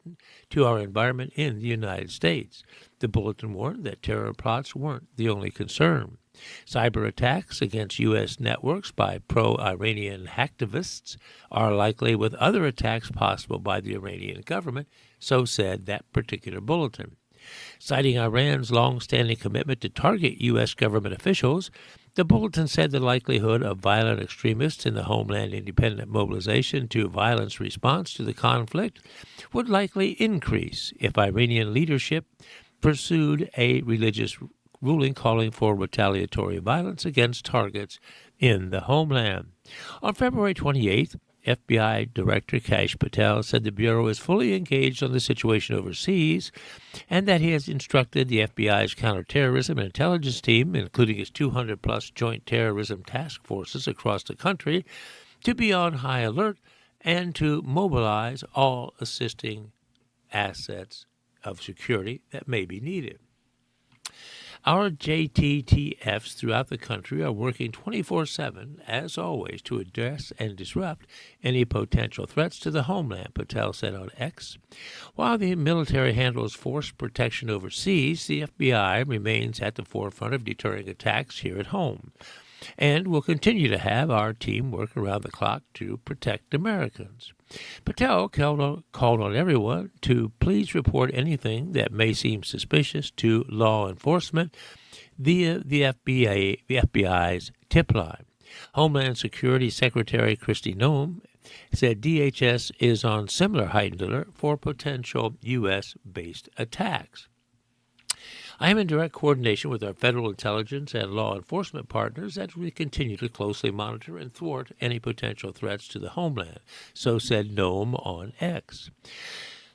to our environment in the United States. The bulletin warned that terror plots weren't the only concern. Cyber attacks against U.S. networks by pro-Iranian hacktivists are likely, with other attacks possible by the Iranian government, so said that particular bulletin. Citing Iran's long-standing commitment to target U.S. government officials, the bulletin said the likelihood of violent extremists in the Homeland Independent Mobilization to Violence response to the conflict would likely increase if Iranian leadership pursued a religious ruling calling for retaliatory violence against targets in the homeland. On February 28th, FBI Director Kash Patel said the Bureau is fully engaged on the situation overseas and that he has instructed the FBI's counterterrorism and intelligence team, including its 200-plus joint terrorism task forces across the country, to be on high alert and to mobilize all assisting assets of security that may be needed. Our JTTFs throughout the country are working 24/7, as always, to address and disrupt any potential threats to the homeland, Patel said on X. While the military handles force protection overseas, the FBI remains at the forefront of deterring attacks here at home, and will continue to have our team work around the clock to protect Americans. Patel called on everyone to please report anything that may seem suspicious to law enforcement via the FBI's tip line. Homeland Security Secretary Kristi Noem said DHS is on similar heightened alert for potential U.S.-based attacks. I am in direct coordination with our federal intelligence and law enforcement partners as we continue to closely monitor and thwart any potential threats to the homeland, so said Noem on X.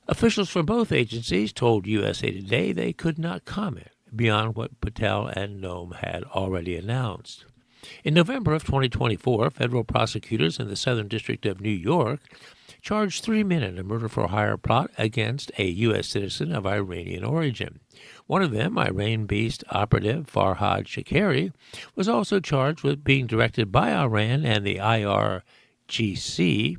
Officials from both agencies told USA Today they could not comment beyond what Patel and Noem had already announced. In November of 2024, federal prosecutors in the Southern District of New York charged 3 men in a murder-for-hire plot against a U.S. citizen of Iranian origin. One of them, Iran-based operative Farhad Shakeri, was also charged with being directed by Iran and the IRGC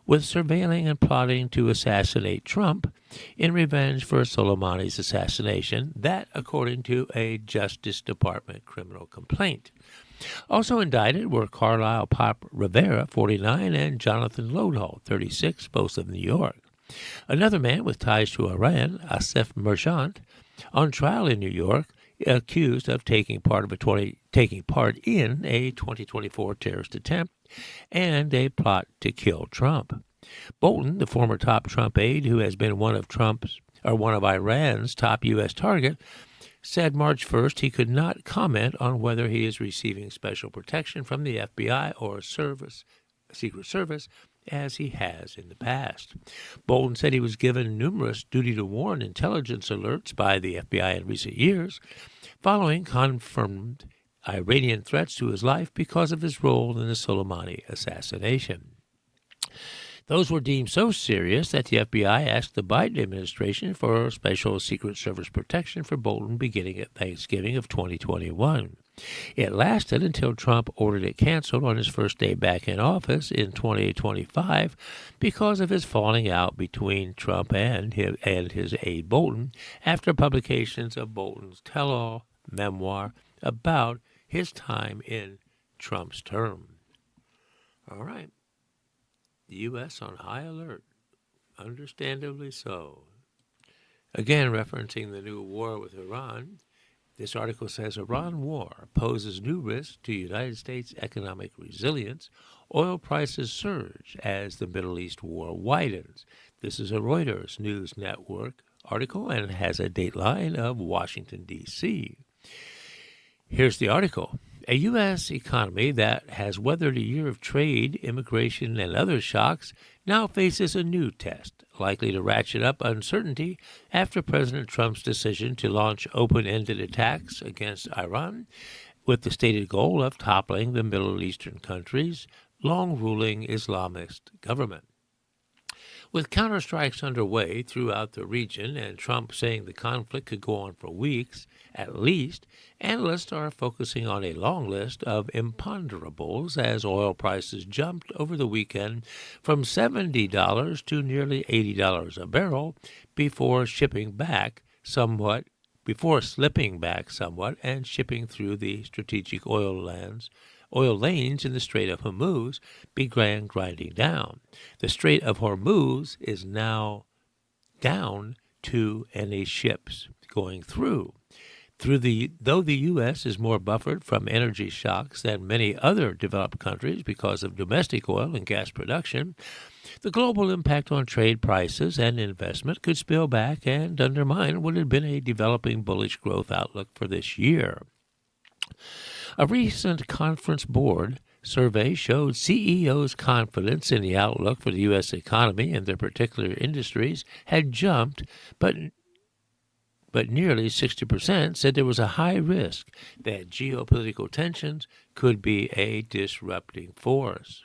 with surveilling and plotting to assassinate Trump in revenge for Soleimani's assassination, that according to a Justice Department criminal complaint. Also indicted were Carlisle Pop Rivera, 49, and Jonathan Lodahl, 36, both of New York. Another man with ties to Iran, Asif Merchant, on trial in New York, accused of taking part in a 2024 terrorist attempt and a plot to kill Trump. Bolton, the former top Trump aide who has been one of Iran's top U.S. target, said March 1st he could not comment on whether he is receiving special protection from the FBI or Secret Service, as he has in the past. Bolton said he was given numerous duty-to-warn intelligence alerts by the FBI in recent years, following confirmed Iranian threats to his life because of his role in the Soleimani assassination. Those were deemed so serious that the FBI asked the Biden administration for special Secret Service protection for Bolton beginning at Thanksgiving of 2021. It lasted until Trump ordered it canceled on his first day back in office in 2025 because of his falling out between Trump and his aide Bolton after publications of Bolton's tell-all memoir about his time in Trump's term. All right. The U.S. on high alert, understandably so. Again, referencing the new war with Iran, this article says Iran war poses new risks to United States economic resilience. Oil prices surge as the Middle East war widens. This is a Reuters News Network article and has a dateline of Washington, D.C. Here's the article. A U.S. economy that has weathered a year of trade, immigration, and other shocks now faces a new test, likely to ratchet up uncertainty after President Trump's decision to launch open-ended attacks against Iran with the stated goal of toppling the Middle Eastern country's long-ruling Islamist government. With counterstrikes underway throughout the region and Trump saying the conflict could go on for weeks at least, analysts are focusing on a long list of imponderables as oil prices jumped over the weekend from $70 to nearly $80 a barrel before slipping back somewhat and shipping through the strategic oil lanes in the Strait of Hormuz began grinding down. The Strait of Hormuz is now down to any ships going through. Though the U.S. is more buffered from energy shocks than many other developed countries because of domestic oil and gas production, the global impact on trade prices and investment could spill back and undermine what had been a developing bullish growth outlook for this year. A recent Conference Board survey showed CEOs' confidence in the outlook for the U.S. economy and their particular industries had jumped, but nearly 60% said there was a high risk that geopolitical tensions could be a disrupting force.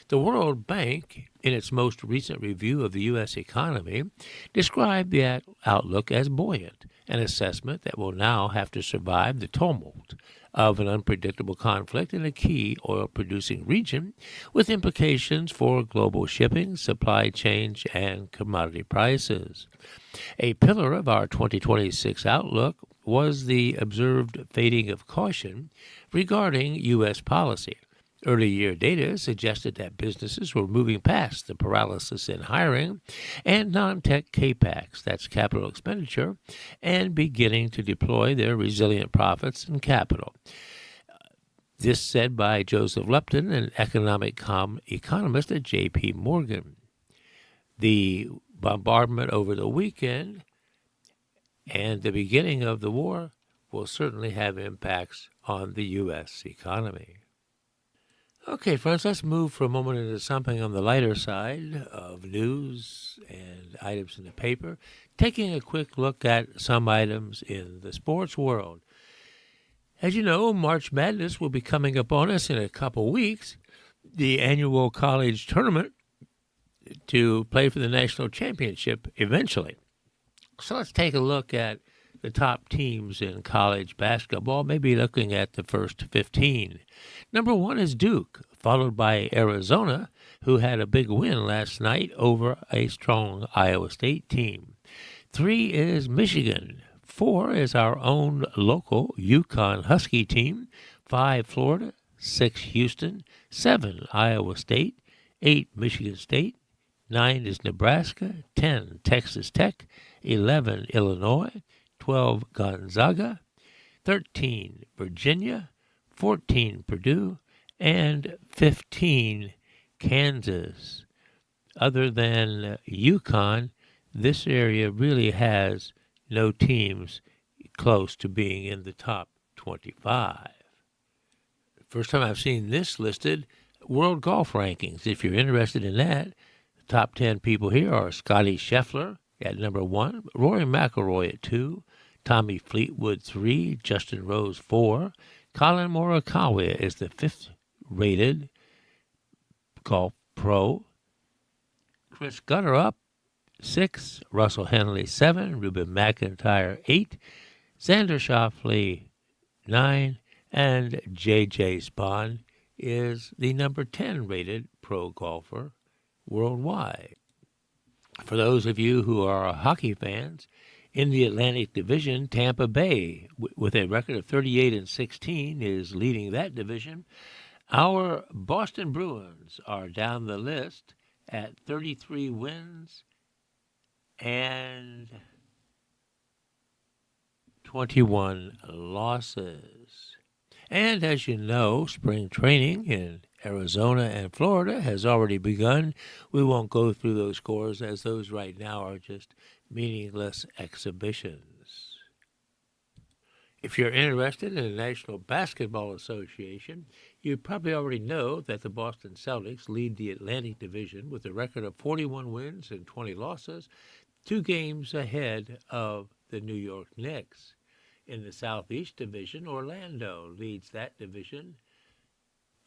The World Bank, in its most recent review of the U.S. economy, described the outlook as buoyant, an assessment that will now have to survive the tumult of an unpredictable conflict in a key oil-producing region, with implications for global shipping, supply chains, and commodity prices. A pillar of our 2026 outlook was the observed fading of caution regarding U.S. policy. Early year data suggested that businesses were moving past the paralysis in hiring and non-tech CAPEX, that's capital expenditure, and beginning to deploy their resilient profits and capital. This said by Joseph Lupton, an economic economist at J.P. Morgan. The bombardment over the weekend and the beginning of the war will certainly have impacts on the U.S. economy. Okay, friends, let's move for a moment into something on the lighter side of news and items in the paper, taking a quick look at some items in the sports world. As you know, March Madness will be coming up on us in a couple weeks, the annual college tournament to play for the national championship eventually. So let's take a look at the top teams in college basketball, maybe looking at the first 15. Number 1 is Duke, followed by Arizona, who had a big win last night over a strong Iowa State team. 3 is Michigan. 4 is our own local UConn Husky team. 5, Florida. 6, Houston. 7, Iowa State. 8, Michigan State. 9 is Nebraska. 10, Texas Tech. 11, Illinois. 12, Gonzaga, 13, Virginia, 14, Purdue, and 15, Kansas. Other than UConn, this area really has no teams close to being in the top 25. First time I've seen this listed, World Golf Rankings. If you're interested in that, the top 10 people here are Scottie Scheffler at number 1, Rory McIlroy at 2, Tommy Fleetwood 3, Justin Rose 4, Colin Morikawa is the 5th rated golf pro, Chris Gunner up 6, Russell Henley 7, Ruben McIntyre 8, Xander Schauffele 9, and J.J. Spaun is the number 10 rated pro golfer worldwide. For those of you who are hockey fans, in the Atlantic Division, Tampa Bay, with a record of 38-16, is leading that division. Our Boston Bruins are down the list at 33 wins and 21 losses. And as you know, spring training in Arizona and Florida has already begun. We won't go through those scores, as those right now are just meaningless exhibitions. If you're interested in the National Basketball Association, you probably already know that the Boston Celtics lead the Atlantic Division with a record of 41 wins and 20 losses, 2 games ahead of the New York Knicks. In the Southeast Division, Orlando leads that division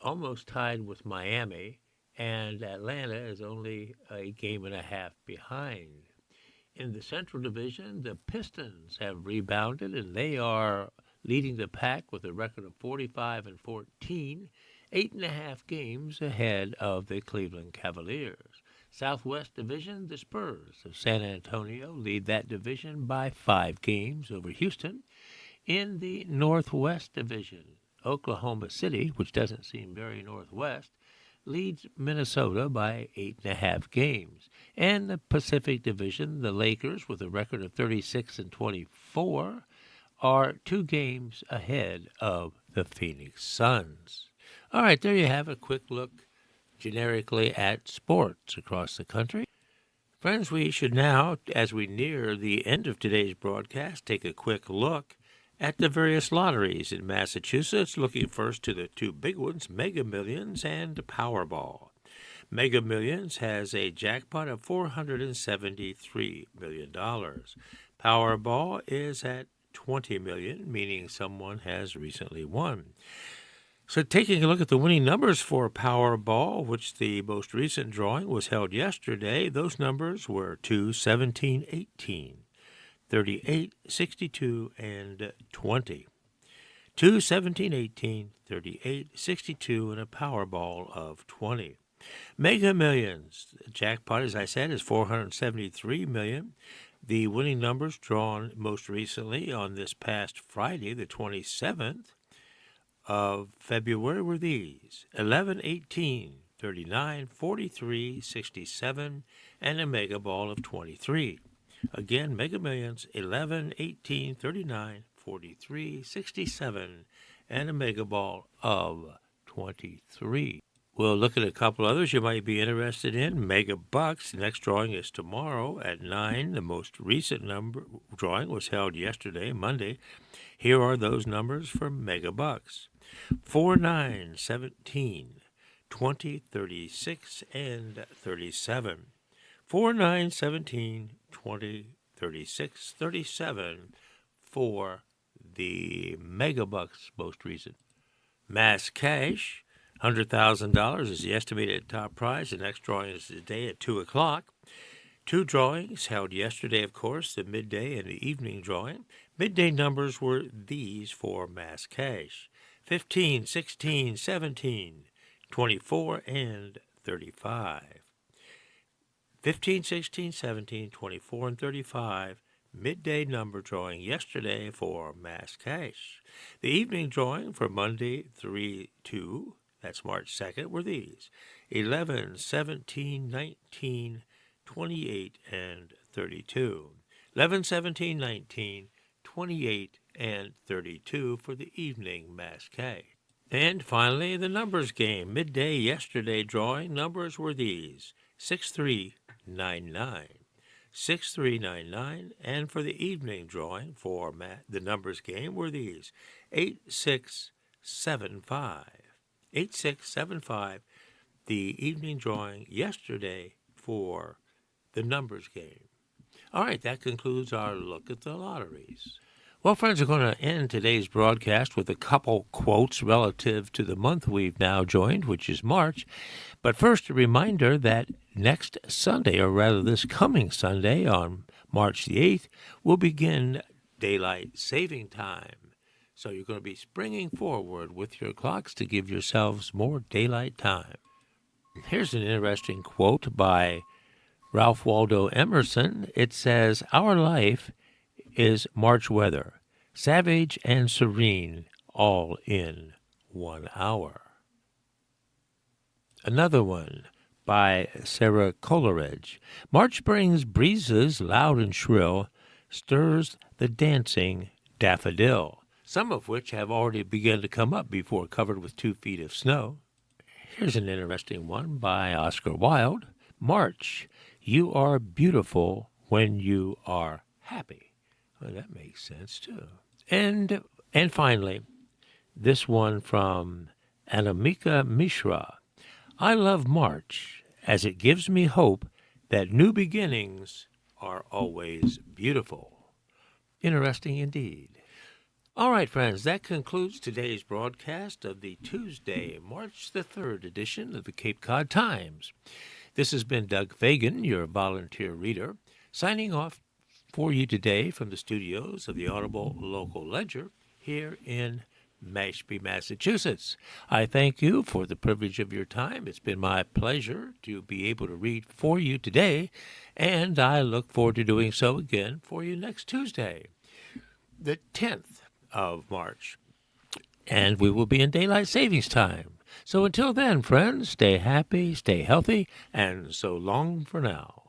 almost tied with Miami, and Atlanta is only a game and a half behind. In the Central Division, the Pistons have rebounded, and they are leading the pack with a record of 45-14, 8.5 games ahead of the Cleveland Cavaliers. Southwest Division, the Spurs of San Antonio lead that division by 5 games over Houston. In the Northwest Division, Oklahoma City, which doesn't seem very northwest, leads Minnesota by 8.5 games. And the Pacific Division, the Lakers, with a record of 36-24, are 2 games ahead of the Phoenix Suns. All right, there you have a quick look generically at sports across the country. Friends, we should now, as we near the end of today's broadcast, take a quick look at the various lotteries in Massachusetts, looking first to the 2 big ones, Mega Millions and Powerball. Mega Millions has a jackpot of $473 million. Powerball is at $20 million, meaning someone has recently won. So taking a look at the winning numbers for Powerball, which the most recent drawing was held yesterday, those numbers were 2, 17, 18. 38, 62, and 20. 2, 17, 18, 38, 62, and a Powerball of 20. Mega Millions, the jackpot, as I said, is $473 million. The winning numbers drawn most recently on this past Friday, the 27th of February, were these: 11, 18, 39, 43, 67, and a Mega Ball of 23. Again, Mega Millions, 11, 18, 39, 43, 67, and a Mega Ball of 23. We'll look at a couple others you might be interested in. Mega Bucks, the next drawing is tomorrow at 9. The most recent drawing was held yesterday, Monday. Here are those numbers for Mega Bucks: 4, 9, 17, 20, 36, and 37. 4, 9, 17, 20, 36, 37 for the Mega Bucks most recent. Mass Cash, $100,000 is the estimated top prize. The next drawing is today at 2 o'clock. 2 drawings held yesterday, of course, the midday and the evening drawing. Midday numbers were these for Mass Cash: 15, 16, 17, 24, and 35. 15, 16, 17, 24, and 35, midday number drawing yesterday for Mass Cash. The evening drawing for Monday 3/2, that's March 2nd, were these: 11, 17, 19, 28, and 32. 11, 17, 19, 28, and 32 for the evening Mass Cash. And finally, the numbers game. Midday yesterday drawing numbers were these: 6399, 6399, and for the evening drawing for the numbers game were these: 8675, 8675, the evening drawing yesterday for the numbers game. All right, that concludes our look at the lotteries. Well, friends, we're going to end today's broadcast with a couple quotes relative to the month we've now joined, which is March. But first, a reminder that next Sunday, or rather this coming Sunday on March the 8th, we'll begin daylight saving time. So you're going to be springing forward with your clocks to give yourselves more daylight time. Here's an interesting quote by Ralph Waldo Emerson. It says, "Our life is March weather, savage and serene, all in 1 hour." Another one by Sarah Coleridge. "March brings breezes loud and shrill, stirs the dancing daffodil," some of which have already begun to come up before covered with 2 feet of snow. Here's an interesting one by Oscar Wilde. "March, you are beautiful when you are happy." Well, that makes sense, too. And finally, this one from Anamika Mishra. "I love March, as it gives me hope that new beginnings are always beautiful." Interesting indeed. All right, friends, that concludes today's broadcast of the Tuesday, March the 3rd edition of the Cape Cod Times. This has been Doug Fagan, your volunteer reader, signing off for you today from the studios of the Audible Local Ledger here in Mashpee, Massachusetts. I thank you for the privilege of your time. It's been my pleasure to be able to read for you today, and I look forward to doing so again for you next Tuesday, the 10th of March. And we will be in daylight savings time. So until then, friends, stay happy, stay healthy, and so long for now.